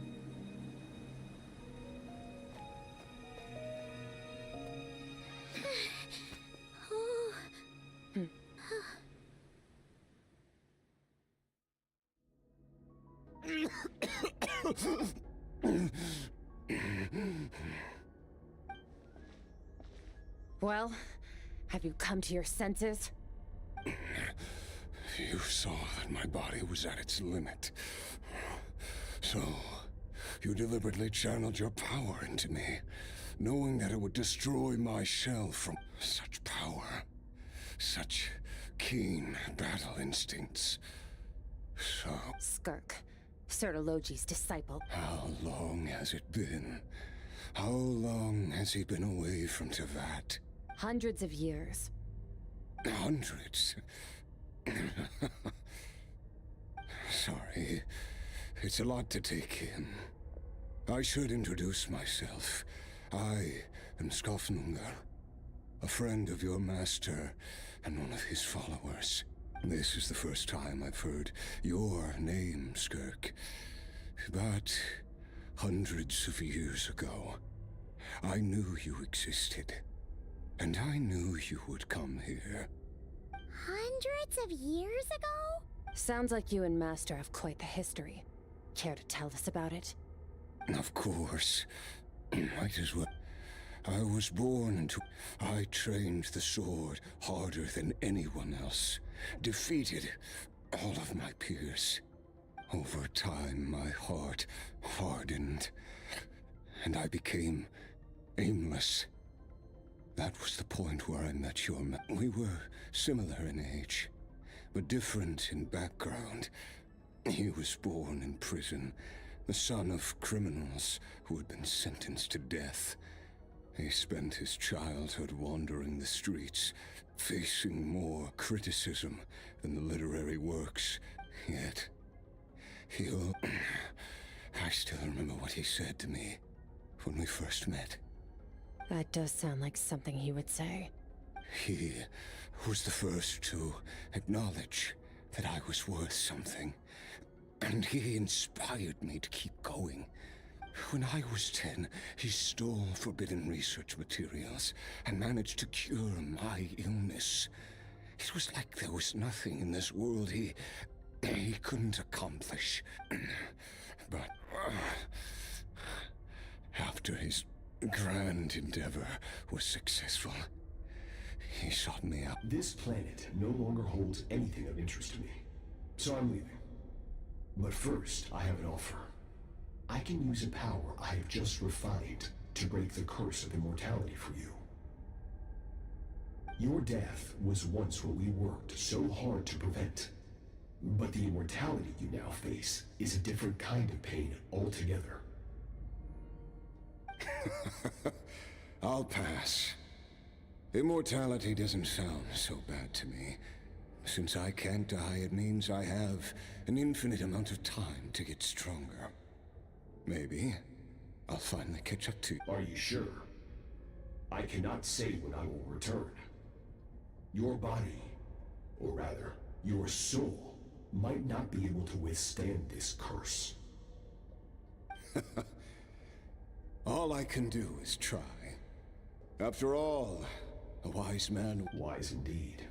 Well, have you come to your senses? You saw that my body was at its limit. So, you deliberately channeled your power into me, knowing that it would destroy my shell from such power, such keen battle instincts. So... Skirk, Sertologi's disciple. How long has it been? How long has he been away from Tevat? Hundreds of years. Hundreds? Sorry, it's a lot to take in. I should introduce myself. I am Skofnungar, a friend of your master and one of his followers. This is the first time I've heard your name, Skirk. But hundreds of years ago, I knew you existed. And I knew you would come here. Hundreds of years ago? Sounds like you and Master have quite the history. Care to tell us about it? Of course. Might as well. I was born into... I trained the sword harder than anyone else. Defeated all of my peers. Over time, my heart hardened. And I became aimless. That was the point where I met your man. We were similar in age, but different in background. He was born in prison, the son of criminals who had been sentenced to death. He spent his childhood wandering the streets, facing more criticism than the literary works. Yet, I still remember what he said to me when we first met. That does sound like something he would say. He was the first to acknowledge that I was worth something, and he inspired me to keep going. When I was 10, he stole forbidden research materials and managed to cure my illness. It was like there was nothing in this world he couldn't accomplish. But after his grand endeavor was successful, he sought me out. This planet no longer holds anything of interest to me, so I'm leaving. But first, I have an offer. I can use a power I have just refined to break the curse of immortality for you. Your death was once what we worked so hard to prevent. But the immortality you now face is a different kind of pain altogether. I'll pass. Immortality doesn't sound so bad to me. Since I can't die, it means I have an infinite amount of time to get stronger. Maybe I'll finally catch up to you. Are you sure? I cannot say when I will return. Your body, or rather, your soul, might not be able to withstand this curse. All I can do is try. After all, a wise man... Wise indeed.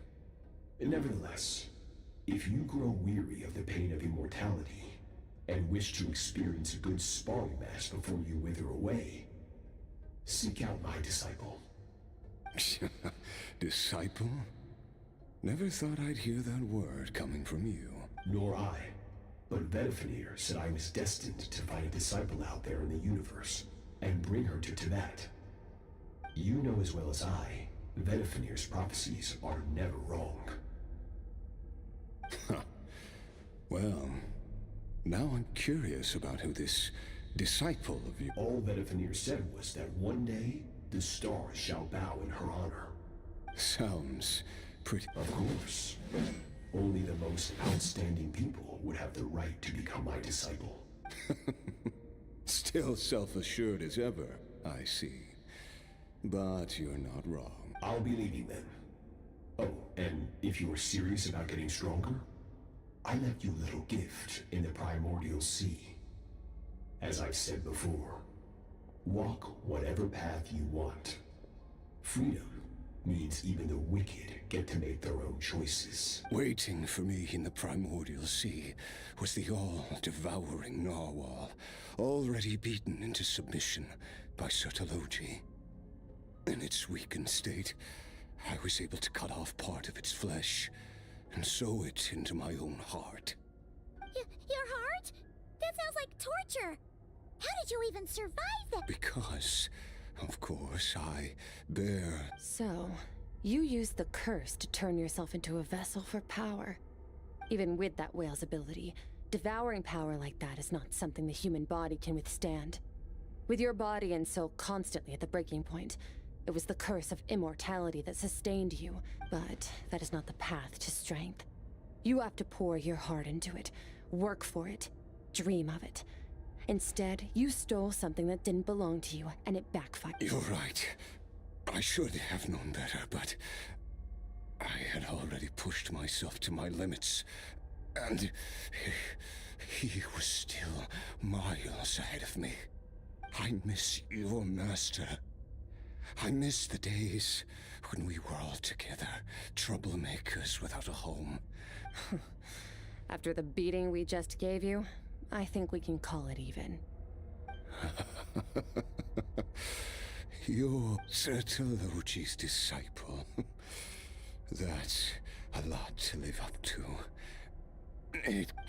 Nevertheless, if you grow weary of the pain of immortality, and wish to experience a good sparring match before you wither away, seek out my disciple. Disciple? Never thought I'd hear that word coming from you. Nor I. But Vedifenir said I was destined to find a disciple out there in the universe, and bring her to Tevat. You know as well as I, Vedifenir's prophecies are never wrong. Well, now I'm curious about who this disciple of you... All Vedifenir said was that one day, the stars shall bow in her honor. Sounds pretty... Of course. Only the most outstanding people would have the right to become my disciple. Still self-assured as ever, I see. But you're not wrong. I'll be leaving then. Oh, and if you are serious about getting stronger, I left you a little gift in the primordial sea. As I've said before, walk whatever path you want. Freedom means even the wicked get to make their own choices. Waiting for me in the primordial sea was the all-devouring narwhal, already beaten into submission by Sertologi. In its weakened state, I was able to cut off part of its flesh and sew it into my own heart. Your heart? That sounds like torture! How did you even survive that? Because, of course, I bear... So, you used the curse to turn yourself into a vessel for power. Even with that whale's ability, devouring power like that is not something the human body can withstand. With your body and soul constantly at the breaking point, it was the curse of immortality that sustained you, but that is not the path to strength. You have to pour your heart into it, work for it, dream of it. Instead, you stole something that didn't belong to you, and it backfired. You're right. I should have known better, but I had already pushed myself to my limits, and he was still miles ahead of me. I miss your master. I miss the days when we were all together, troublemakers without a home. After the beating we just gave you, I think we can call it even. You're Sertologi's disciple. That's a lot to live up to.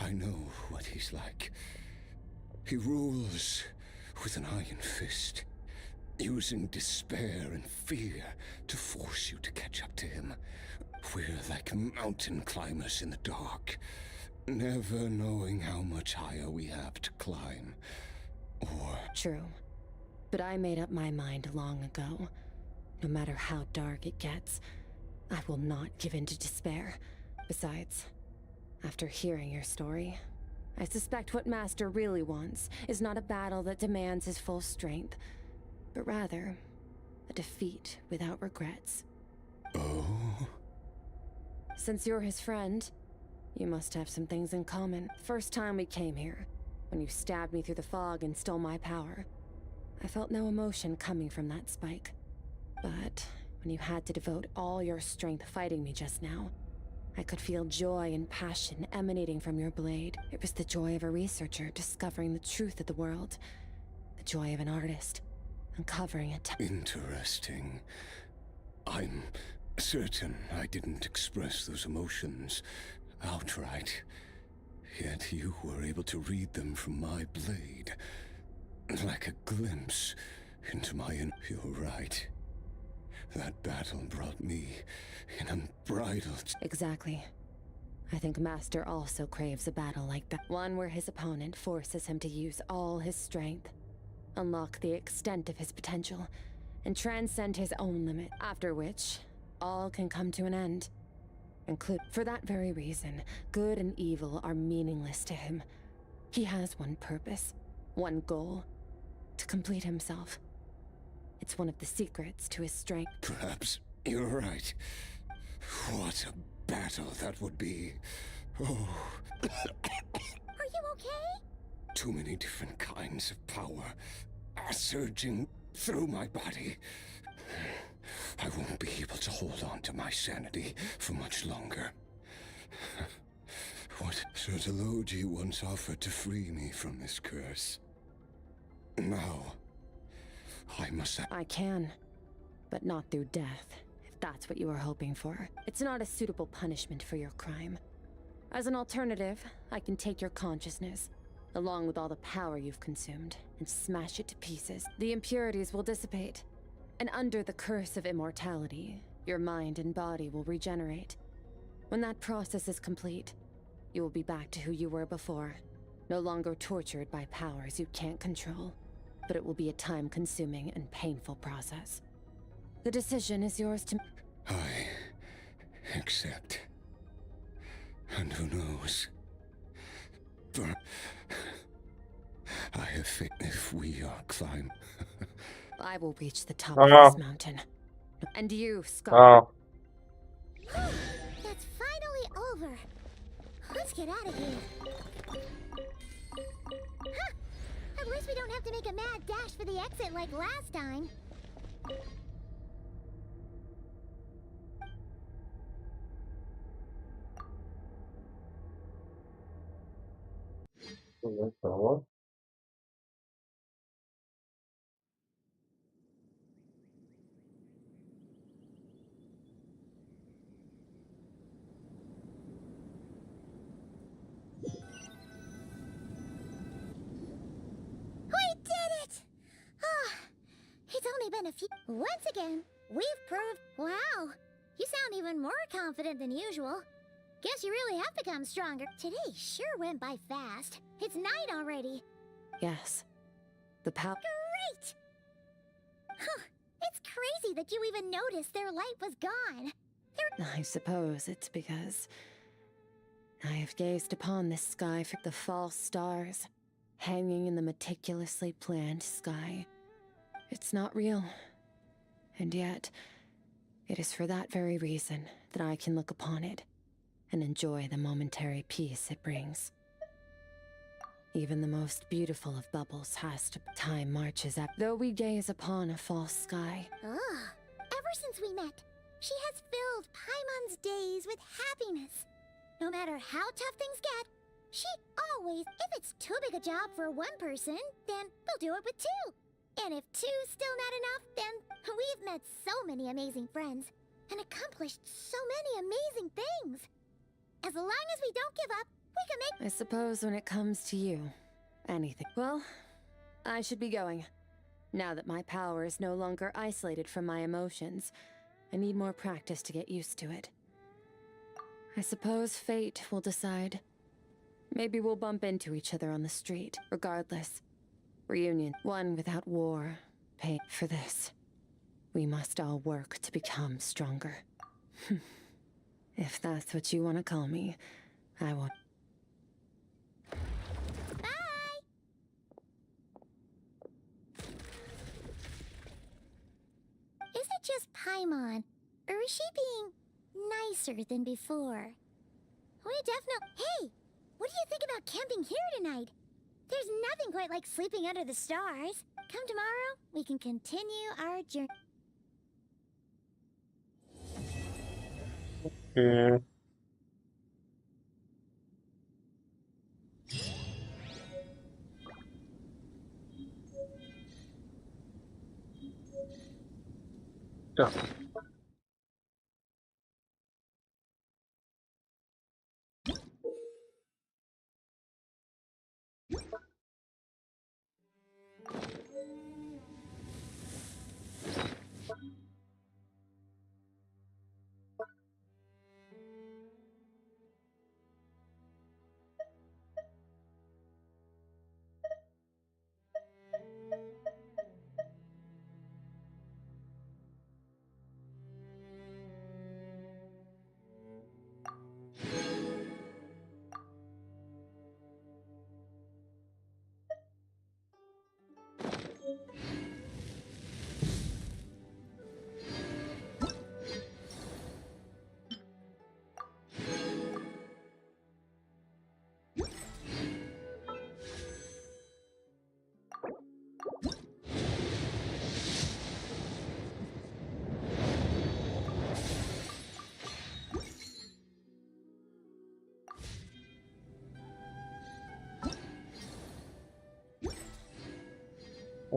I know what he's like. He rules with an iron fist, using despair and fear to force you to catch up to him. We're like mountain climbers in the dark, never knowing how much higher we have to climb. Or... True. But I made up my mind long ago. No matter how dark it gets, I will not give in to despair. Besides, after hearing your story, I suspect what Master really wants is not a battle that demands his full strength, but rather a defeat without regrets. Oh? Since you're his friend, you must have some things in common. First time we came here, when you stabbed me through the fog and stole my power, I felt no emotion coming from that spike. But when you had to devote all your strength fighting me just now, I could feel joy and passion emanating from your blade. It was the joy of a researcher discovering the truth of the world. The joy of an artist uncovering it. Interesting. I'm certain I didn't express those emotions outright. Yet you were able to read them from my blade. Like a glimpse into my... You're right. That battle brought me an unbridled... Exactly. I think Master also craves a battle like that. One where his opponent forces him to use all his strength, unlock the extent of his potential, and transcend his own limit, after which all can come to an end. For that very reason, good and evil are meaningless to him. He has one purpose, one goal: to complete himself. It's one of the secrets to his strength. Perhaps you're right. What a battle that would be. Oh. Are you okay? Too many different kinds of power are surging through my body. I won't be able to hold on to my sanity for much longer. What Sertologi once offered to free me from this curse. Now, I must... I can, but not through death, if that's what you are hoping for. It's not a suitable punishment for your crime. As an alternative, I can take your consciousness, along with all the power you've consumed, and smash it to pieces. The impurities will dissipate, and under the curse of immortality, your mind and body will regenerate. When that process is complete, you will be back to who you were before, no longer tortured by powers you can't control. But it will be a time-consuming and painful process. The decision is yours to... I accept. And who knows? For I have faith if we are climb. I will reach the top of this mountain. And you, Scott. That's finally over. Let's get out of here. Huh! I was guess we don't have to make a mad dash for the exit like last time. Então, We did it! Ah, it's only been a few. Once again, we've proved. Wow, you sound even more confident than usual. Guess you really have become stronger. Today sure went by fast. It's night already. Yes. The power. Great! Huh, it's crazy that you even noticed their light was gone. I suppose it's because I have gazed upon this sky for the false stars, hanging in the meticulously planned sky. It's not real. And yet, it is for that very reason that I can look upon it and enjoy the momentary peace it brings. Even the most beautiful of bubbles has to. Time marches up. Though we gaze upon a false sky. Ugh. Ever since we met, she has filled Paimon's days with happiness. No matter how tough things get, she always, if it's too big a job for one person, then we'll do it with two. And if two's still not enough, then we've met so many amazing friends and accomplished so many amazing things. As long as we don't give up, we can make. I suppose when it comes to you, anything. Well, I should be going. Now that my power is no longer isolated from my emotions, I need more practice to get used to it. I suppose fate will decide. Maybe we'll bump into each other on the street. Regardless, reunion, one without war, pain. For this, we must all work to become stronger. If that's what you want to call me, I will. Bye! Is it just Paimon, or is she being nicer than before? We definitely. Hey! What do you think about camping here tonight? There's nothing quite like sleeping under the stars. Come tomorrow, we can continue our journey. okay. Yeah.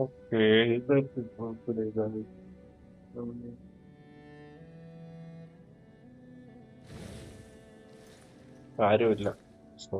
Okay, that's it for today, guys. കാര്യമില്ല. So